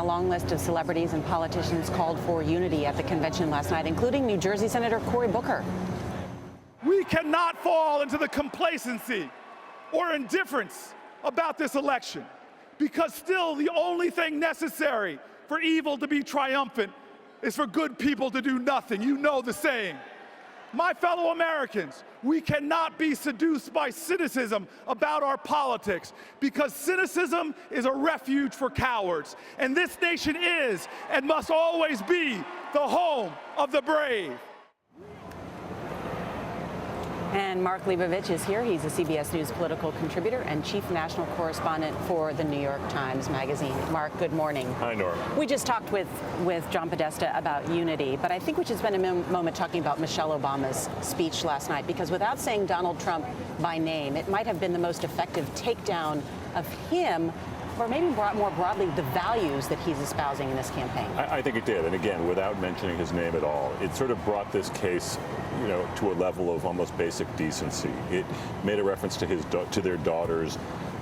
long list of celebrities and politicians called for unity at the convention last night, including New Jersey Senator Cory Booker. We cannot fall into the complacency or indifference about this election, because still the only thing necessary for evil to be triumphant is for good people to do nothing. You know the saying. My fellow Americans, we cannot be seduced by cynicism about our politics, because cynicism is a refuge for cowards. And this nation is and must always be the home of the brave. And Mark Leibovich is here. He's a CBS News political contributor and chief national correspondent for the New York Times Magazine. Mark, good morning. Hi, Nora. We just talked with John Podesta about unity, but I think we should spend a moment talking about Michelle Obama's speech last night, because without saying Donald Trump by name, it might have been the most effective takedown of him, or maybe more broadly, the values that he's espousing in this campaign. I think it did, and again, without mentioning his name at all, it sort of brought this case, to a level of almost basic decency. It made a reference to their daughters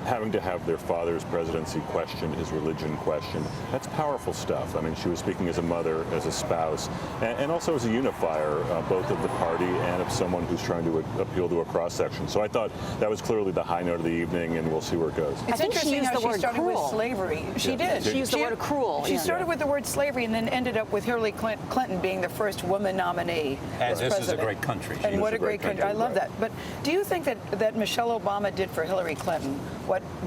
having to have their father's presidency questioned, his religion questioned. That's powerful stuff. I mean, she was speaking as a mother, as a spouse, and also as a unifier, both of the party and of someone who's trying to appeal to a cross-section. So I thought that was clearly the high note of the evening, and we'll see where it goes. It's interesting how she started cruel with slavery. She did. She used the word cruel. She started with the word slavery and then ended up with Hillary Clinton being the first woman nominee as this president. is a great country. And what a great country. I love that. But do you think that Michelle Obama did for Hillary Clinton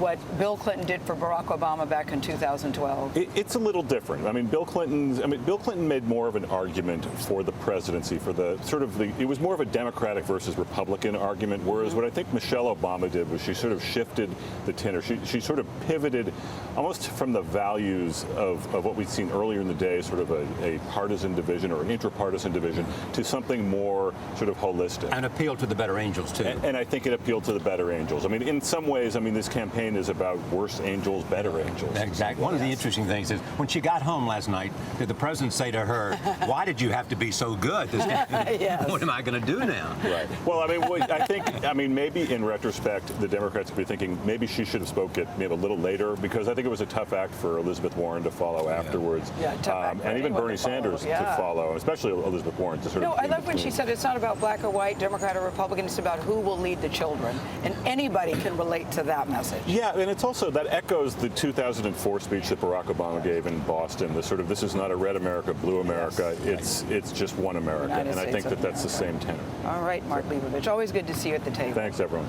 what Bill Clinton did for Barack Obama back in 2012? It's a little different. I mean, Bill Clinton made more of an argument for the presidency, for it was more of a Democratic versus Republican argument, whereas what I think Michelle Obama did was she sort of shifted the tenor. She sort of pivoted almost from the values of what we'd seen earlier in the day, sort of a partisan division or an intrapartisan division, to something more sort of holistic. And appealed to the better angels, too. And I think it appealed to the better angels. I mean, in some ways, this campaign is about worse angels, better angels. Exactly. One of the interesting things is when she got home last night, did the president say to her, "Why did you have to be so good? Yes. What am I going to do now?" Right. Well, I think maybe in retrospect, the Democrats could be thinking maybe she should have spoken maybe a little later, because I think it was a tough act for Elizabeth Warren to follow afterwards. Yeah, tough act for and even anyone Bernie to follow. Sanders Yeah. to follow, especially Elizabeth Warren. No, I love when she said it's not about black or white, Democrat or Republican. It's about who will lead the children, and anybody can relate to that message. Yeah, and it's also that echoes the 2004 speech that Barack Obama gave in Boston. This is not a red America, blue America. Yes. It's just one America, and I think that's the same tenor. All right, Mark Leibovich, always good to see you at the table. Thanks, everyone.